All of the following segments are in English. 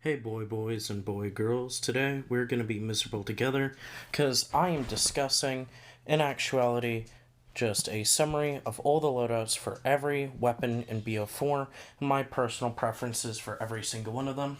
Hey boys and boy girls, today we're going to be miserable together because I am discussing, in actuality, just a summary of all the loadouts for every weapon in Bo4 and my personal preferences for every single one of them.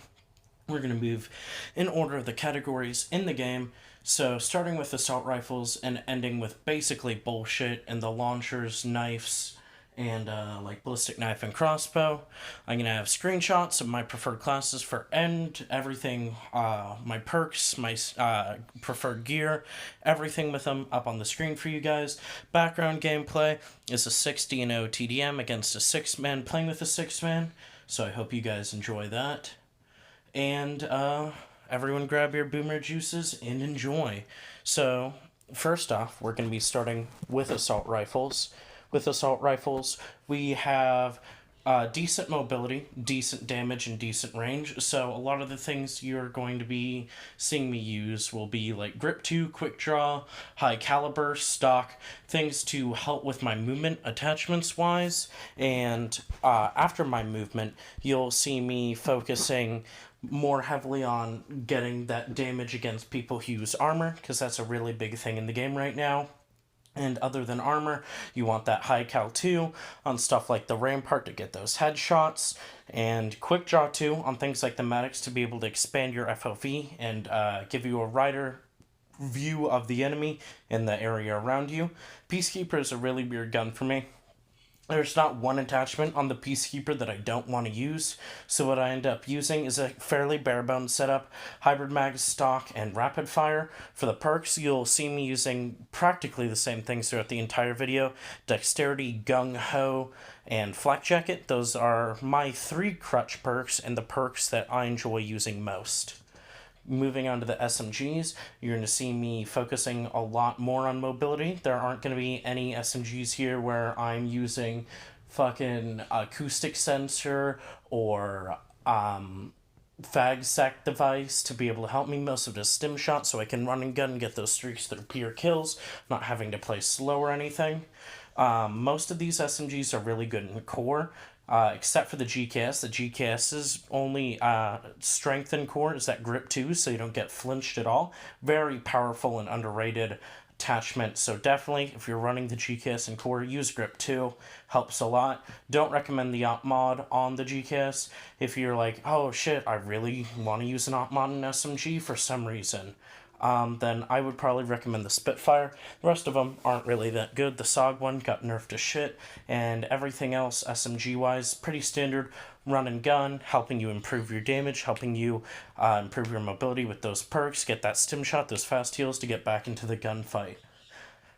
We're going to move in order of the categories in the game, so starting with assault rifles and ending with basically bullshit and the launchers, knives, and like ballistic knife and crossbow. I'm gonna have screenshots of my preferred classes for end everything, my perks, my preferred gear, everything with them up on the screen for you guys. Background gameplay is a 60-0 TDM against a 6-man playing with a 6-man, so I hope you guys enjoy that. And everyone grab your boomer juices and enjoy. So first off, we're going to be starting with assault rifles. With assault rifles, we have decent mobility, decent damage, and decent range. So a lot of the things you're going to be seeing me use will be like grip 2, quick draw, high caliber, stock, things to help with my movement attachments wise. And after my movement, you'll see me focusing more heavily on getting that damage against people who use armor, because that's a really big thing in the game right now. And other than armor, you want that high cal 2 on stuff like the Rampart to get those headshots, and quick draw 2 on things like the medics to be able to expand your FOV and give you a wider view of the enemy in the area around you. Peacekeeper is a really weird gun for me. There's not one attachment on the Peacekeeper that I don't want to use, so what I end up using is a fairly bare-bones setup, hybrid mag, stock, and rapid fire. For the perks, you'll see me using practically the same things throughout the entire video. Dexterity, gung-ho, and flak jacket. Those are my 3 crutch perks and the perks that I enjoy using most. Moving on to the SMGs, you're going to see me focusing a lot more on mobility. There aren't going to be any SMGs here where I'm using fucking acoustic sensor or fag sack device to be able to help me. Most of it is stim shot, so I can run and gun and get those streaks that are pure kills, not having to play slow or anything. Most of these SMGs are really good in core. Except for the GKS. The GKS's only strength in core is that grip 2, so you don't get flinched at all. Very powerful and underrated attachment, so definitely, if you're running the GKS in core, use grip 2. Helps a lot. Don't recommend the op mod on the GKS. If you're like, oh shit, I really want to use an op mod in SMG for some reason, then I would probably recommend the Spitfire. The rest of them aren't really that good. The SOG one got nerfed to shit, and everything else, SMG-wise, pretty standard run and gun, helping you improve your damage, helping you improve your mobility with those perks, get that stim shot, those fast heals to get back into the gunfight.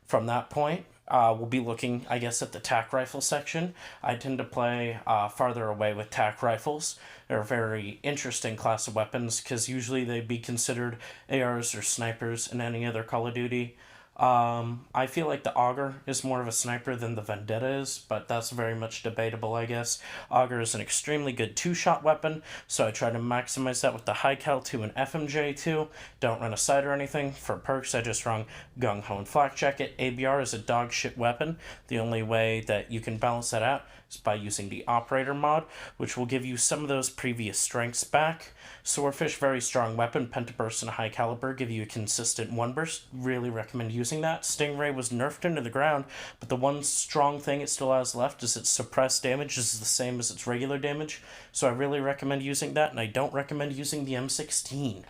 From that point, we'll be looking, I guess, at the tac rifle section. I tend to play farther away with tac rifles. They're a very interesting class of weapons because usually they'd be considered ARs or snipers in any other Call of Duty. I feel like the Auger is more of a sniper than the Vendetta is, but that's very much debatable, I guess. Auger is an extremely good 2-shot weapon, so I try to maximize that with the high cal 2 and FMJ 2. Don't run a sight or anything. For perks, I just run gung ho and flak jacket. ABR is a dog shit weapon. The only way that you can balance that out is by using the operator mod, which will give you some of those previous strengths back. Swordfish, very strong weapon. Pentaburst and high caliber give you a consistent 1-burst. Really recommend using that. Stingray was nerfed into the ground, but the one strong thing it still has left is its suppressed damage is the same as its regular damage, so I really recommend using that, and I don't recommend using the M16.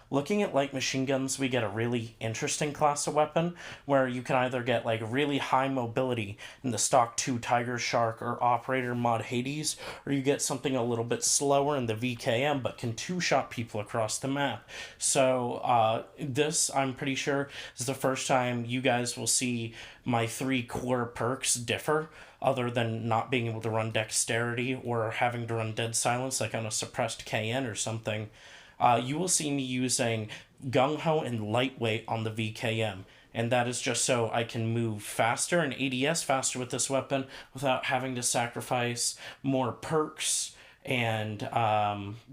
Looking at light machine guns, we get a really interesting class of weapon where you can either get like really high mobility in the stock 2 Tiger Shark or Operator mod Hades, or you get something a little bit slower in the VKM but can 2-shot people across the map. So this, I'm pretty sure, is the first time you guys will see my 3 core perks differ, other than not being able to run dexterity or having to run dead silence like on a suppressed KN or something. You will see me using gung-ho and lightweight on the VKM, and that is just so I can move faster and ADS faster with this weapon without having to sacrifice more perks and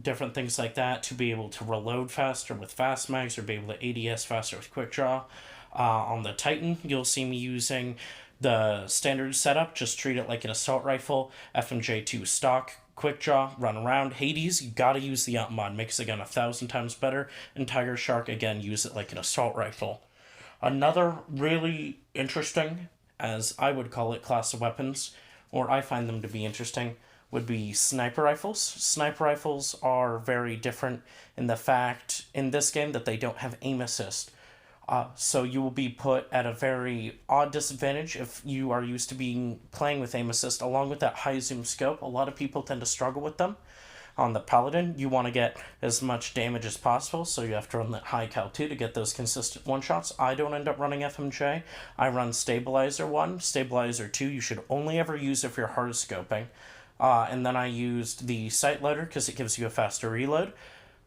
different things like that to be able to reload faster with fast mags or be able to ADS faster with quick draw. On the Titan, you'll see me using the standard setup, just treat it like an assault rifle, FMJ2 stock, Quick Draw, run around. Hades, you gotta use the up mod, makes the gun 1,000 times better. And Tiger Shark, again, use it like an assault rifle. Another really interesting, as I would call it, class of weapons, or I find them to be interesting, would be sniper rifles. Sniper rifles are very different in the fact, in this game, that they don't have aim assist. So you will be put at a very odd disadvantage if you are used to playing with aim assist. Along with that high zoom scope, a lot of people tend to struggle with them. On the Paladin, you want to get as much damage as possible, so you have to run that high cal 2 to get those consistent one-shots. I don't end up running FMJ. I run Stabilizer 1. Stabilizer 2 you should only ever use if you're hard scoping. And then I used the Sight Loader because it gives you a faster reload.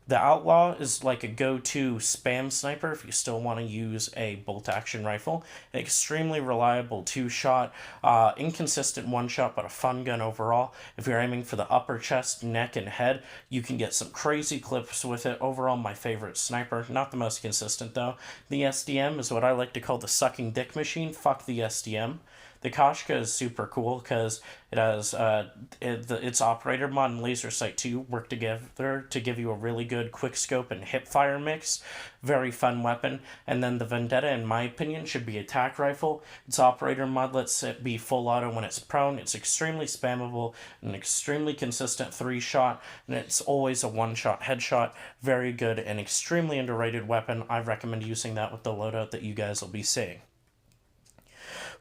The Outlaw is like a go-to spam sniper if you still want to use a bolt-action rifle. Extremely reliable two-shot, inconsistent one-shot, but a fun gun overall. If you're aiming for the upper chest, neck, and head, you can get some crazy clips with it. Overall, my favorite sniper. Not the most consistent, though. The SDM is what I like to call the sucking dick machine. Fuck the SDM. The Koshka is super cool because it has its operator mod and laser sight 2 work together to give you a really good quick scope and hip fire mix. Very fun weapon. And then the Vendetta, in my opinion, should be attack rifle. Its operator mod lets it be full auto when it's prone. It's extremely spammable, an extremely consistent 3-shot, and it's always a 1-shot headshot. Very good and extremely underrated weapon. I recommend using that with the loadout that you guys will be seeing.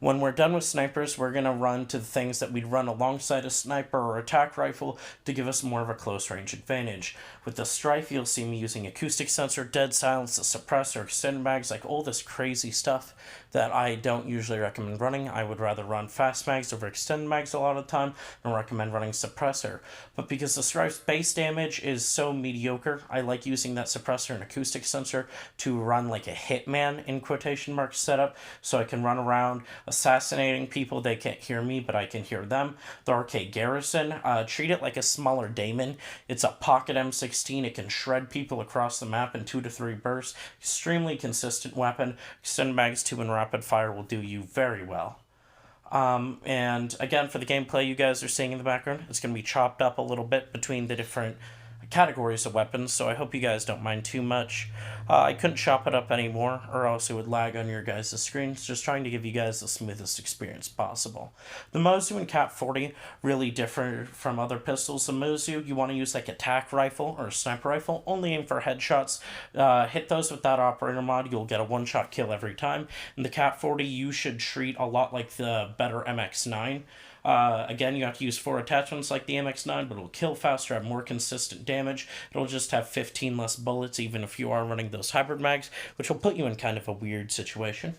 When we're done with snipers, we're going to run to the things that we'd run alongside a sniper or attack rifle to give us more of a close range advantage. With the Strife, you'll see me using acoustic sensor, dead silence, the suppressor, extended mags, like all this crazy stuff that I don't usually recommend running. I would rather run fast mags over extended mags a lot of the time and recommend running suppressor. But because the Strife's base damage is so mediocre, I like using that suppressor and acoustic sensor to run like a hitman in quotation marks setup, so I can run around assassinating people. They can't hear me, but I can hear them. The Arcade Garrison, treat it like a smaller Daemon. It's a pocket M16. It can shred people across the map in 2 to 3 bursts. Extremely consistent weapon. Extended mags 2 and rapid fire will do you very well. And again, for the gameplay you guys are seeing in the background, it's going to be chopped up a little bit between the different categories of weapons, so I hope you guys don't mind too much. I couldn't chop it up anymore, or else it would lag on your guys' screens. Just trying to give you guys the smoothest experience possible. The Mozu and Cap 40 really differ from other pistols. The Mozu, you want to use like attack rifle or a sniper rifle, only aim for headshots. Hit those with that operator mod, you'll get a one-shot kill every time. And the Cap 40 you should treat a lot like the better MX9. Again, you have to use 4 attachments like the MX9, but it'll kill faster, have more consistent damage. It'll just have 15 less bullets, even if you are running those hybrid mags, which will put you in kind of a weird situation.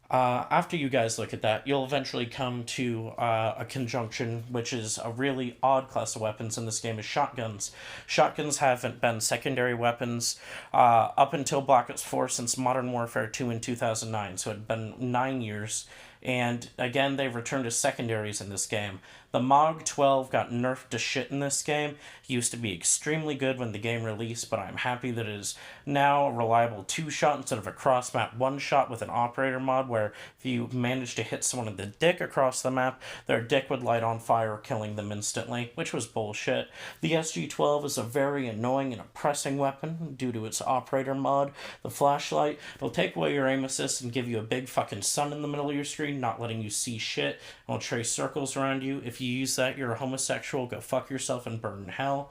After you guys look at that, you'll eventually come to a conjunction, which is a really odd class of weapons in this game, is shotguns. Shotguns haven't been secondary weapons up until Black Ops 4 since Modern Warfare 2 in 2009, so it had been 9 years. And again, they've returned to secondaries in this game. The MOG 12 got nerfed to shit in this game. It used to be extremely good when the game released, but I'm happy that it is now a reliable 2-shot instead of a cross-map 1-shot with an operator mod, where if you manage to hit someone in the dick across the map, their dick would light on fire, killing them instantly, which was bullshit. The SG-12 is a very annoying and oppressing weapon due to its operator mod. The flashlight, it'll take away your aim assist and give you a big fucking sun in the middle of your screen, not letting you see shit. It'll trace circles around you. If you use that, you're a homosexual. Go fuck yourself and burn in hell.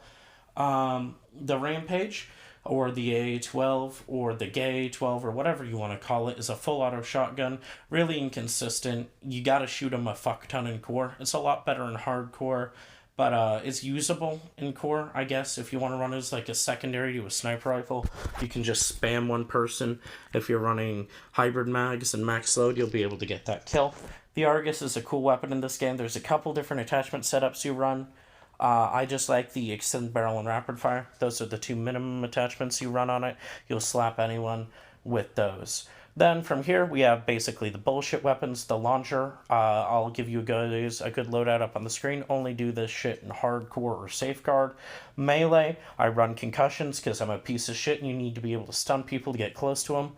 The Rampage, or the AA-12, or the Gay-12, or whatever you want to call it, is a full auto shotgun. Really inconsistent. You gotta shoot them a fuck ton in core. It's a lot better in hardcore, but it's usable in core, I guess. If you want to run it as like a secondary to a sniper rifle, you can just spam one person. If you're running hybrid mags and max load, you'll be able to get that kill. The Argus is a cool weapon in this game. There's a couple different attachment setups you run. I just like the extended barrel and rapid fire. Those are the 2 minimum attachments you run on it. You'll slap anyone with those. Then from here, we have basically the bullshit weapons. The launcher, I'll give you a good loadout up on the screen. Only do this shit in hardcore or safeguard. Melee, I run concussions because I'm a piece of shit and you need to be able to stun people to get close to them.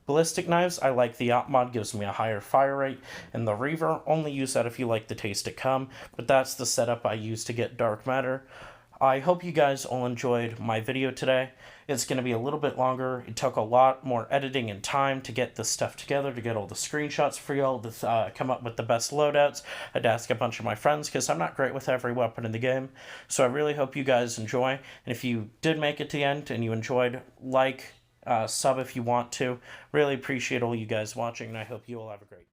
Ballistic knives, I like the op mod, gives me a higher fire rate, and the Reaver, only use that if you like the taste to come, but that's the setup I use to get dark matter. I hope you guys all enjoyed my video today. It's going to be a little bit longer. It took a lot more editing and time to get this stuff together, to get all the screenshots for y'all, to come up with the best loadouts. I had to ask a bunch of my friends because I'm not great with every weapon in the game. So I really hope you guys enjoy. And if you did make it to the end and you enjoyed, sub if you want to. Really appreciate all you guys watching, and I hope you all have a great